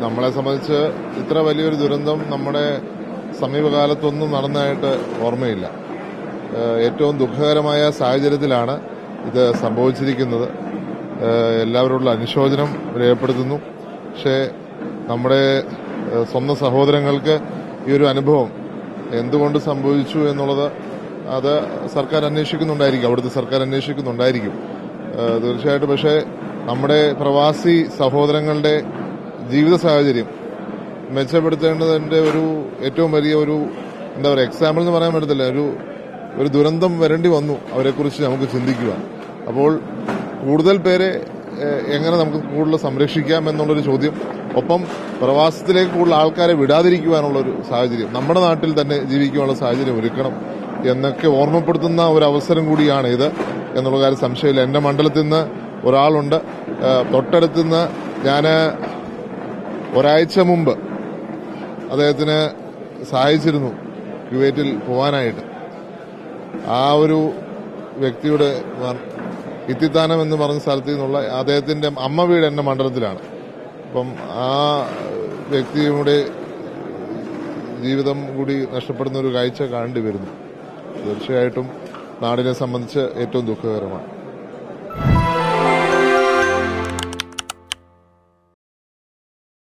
നമ്മളെ സംബന്ധിച്ച് ഇത്ര വലിയൊരു ദുരന്തം നമ്മുടെ സമീപകാലത്തൊന്നും നടന്നതായിട്ട് ഓർമ്മയില്ല. ഏറ്റവും ദുഃഖകരമായ സാഹചര്യത്തിലാണ് ഇത് സംഭവിച്ചിരിക്കുന്നത്. എല്ലാവരോടുള്ള അനുശോചനം രേഖപ്പെടുത്തുന്നു. പക്ഷേ നമ്മുടെ സ്വന്തം സഹോദരങ്ങൾക്ക് ഈ ഒരു അനുഭവം എന്തുകൊണ്ട് സംഭവിച്ചു എന്നുള്ളത് അത് സർക്കാർ അന്വേഷിക്കുന്നുണ്ടായിരിക്കും, അവിടുത്തെ സർക്കാർ അന്വേഷിക്കുന്നുണ്ടായിരിക്കും തീർച്ചയായിട്ടും. പക്ഷേ നമ്മുടെ പ്രവാസി സഹോദരങ്ങളുടെ ജീവിത സാഹചര്യം മെച്ചപ്പെടുത്തേണ്ടതിന്റെ ഒരു ഏറ്റവും വലിയ ഒരു എക്സാമ്പിൾ എന്ന് പറയാൻ പറ്റത്തില്ല. ഒരു ദുരന്തം വരേണ്ടി വന്നു, അവരെക്കുറിച്ച് നമുക്ക് ചിന്തിക്കുക. അപ്പോൾ കൂടുതൽ പേരെ എങ്ങനെ നമുക്ക് കൂടുതൽ സംരക്ഷിക്കാം എന്നുള്ളൊരു ചോദ്യം, ഒപ്പം പ്രവാസത്തിലേക്ക് കൂടുതൽ ആൾക്കാരെ വിടാതിരിക്കുവാനുള്ളൊരു സാഹചര്യം, നമ്മുടെ നാട്ടിൽ തന്നെ ജീവിക്കാനുള്ള സാഹചര്യം ഒരുക്കണം എന്നൊക്കെ ഓർമ്മപ്പെടുത്തുന്ന ഒരു അവസരം കൂടിയാണ് ഇത് എന്നുള്ള കാര്യം സംശയമില്ല. എന്റെ മണ്ഡലത്തിൽ നിന്ന് ഒരാളുണ്ട്, തൊട്ടടുത്തുനിന്ന് ഞാൻ ഒരാഴ്ച മുമ്പ് അദ്ദേഹത്തിന് സഹായിച്ചിരുന്നു കുവൈറ്റിൽ പോകാനായിട്ട്. ആ ഒരു വ്യക്തിയുടെ ഇത്തിത്താനം എന്ന് പറഞ്ഞ സ്ഥലത്തു നിന്നുള്ള അദ്ദേഹത്തിന്റെ അമ്മ വീട് എന്റെ മണ്ഡലത്തിലാണ്. അപ്പം ആ വ്യക്തിയുടെ ജീവിതം കൂടി നഷ്ടപ്പെടുന്ന ഒരു കാഴ്ച കാണേണ്ടി വരുന്നു. തീർച്ചയായിട്ടും നാടിനെ സംബന്ധിച്ച് ഏറ്റവും ദുഃഖകരമാണ്.